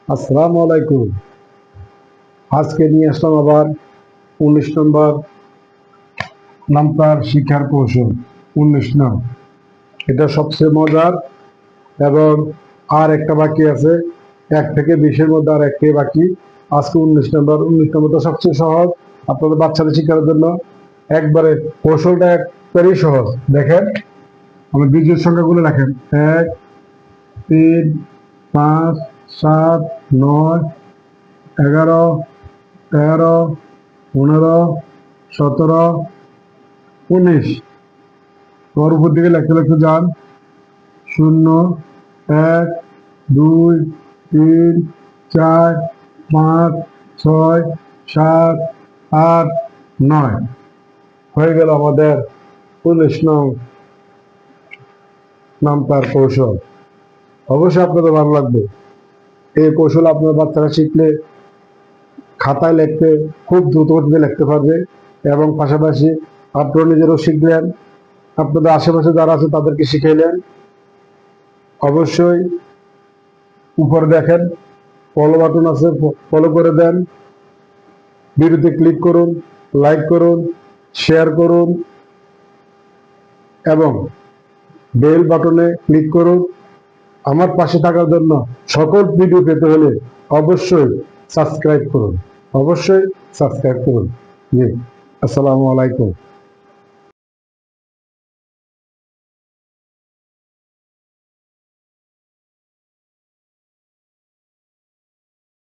আসসালামু আলাইকুম। আজকে নিয়ে আসলাম আবার 19 নম্বর নামতার শিক্ষার কৌশল। 19 নং, এটা সবচেয়ে মজার এবং আর একটা বাকি আছে। 1 থেকে 20-এর মধ্যে আর একটি বাকি। আজকে 19 নম্বর। 19 নম্বরটা সবচেয়ে সহজ আপনাদের বাচ্চাদের শিক্ষার জন্য। একবারে কৌশলটা একবারেই সহজ। দেখেন, আমি বীজের সংখ্যাগুলো রাখেন: 1, 3, 5, 7, 9, 11, 13, 15, 17, 19। ওর উপর দিকে লিখতে লিখতে যান: 0, 1, 2, 3, 4, 5, 6, 7, 8, 9। হয়ে গেল আমাদের 19 নং নামতার কৌশল। অবশ্যই আপনাদের ভালো লাগবে। এই কৌশল আপনার বাচ্চারা শিখলে খাতায় লিখতে খুব দ্রুত গতিতে লিখতে পারবে এবং পাশাপাশি আপনারা নিজেরাও শিখলেন, আপনাদের আশেপাশে যারা আছে তাদেরকে শিখাইলেন। অবশ্যই উপরে দেখেন ফলো বাটন আছে, ফলো করে দেন, ভিডিওতে ক্লিক করুন, লাইক করুন, শেয়ার করুন এবং বেল বাটনে ক্লিক করুন। আমার পাশে থাকার জন্য সকল ভিডিও পেতে হলে অবশ্যই সাবস্ক্রাইব করুন। অবশ্যই সাবস্ক্রাইব করুন। জি, আসসালামু আলাইকুম।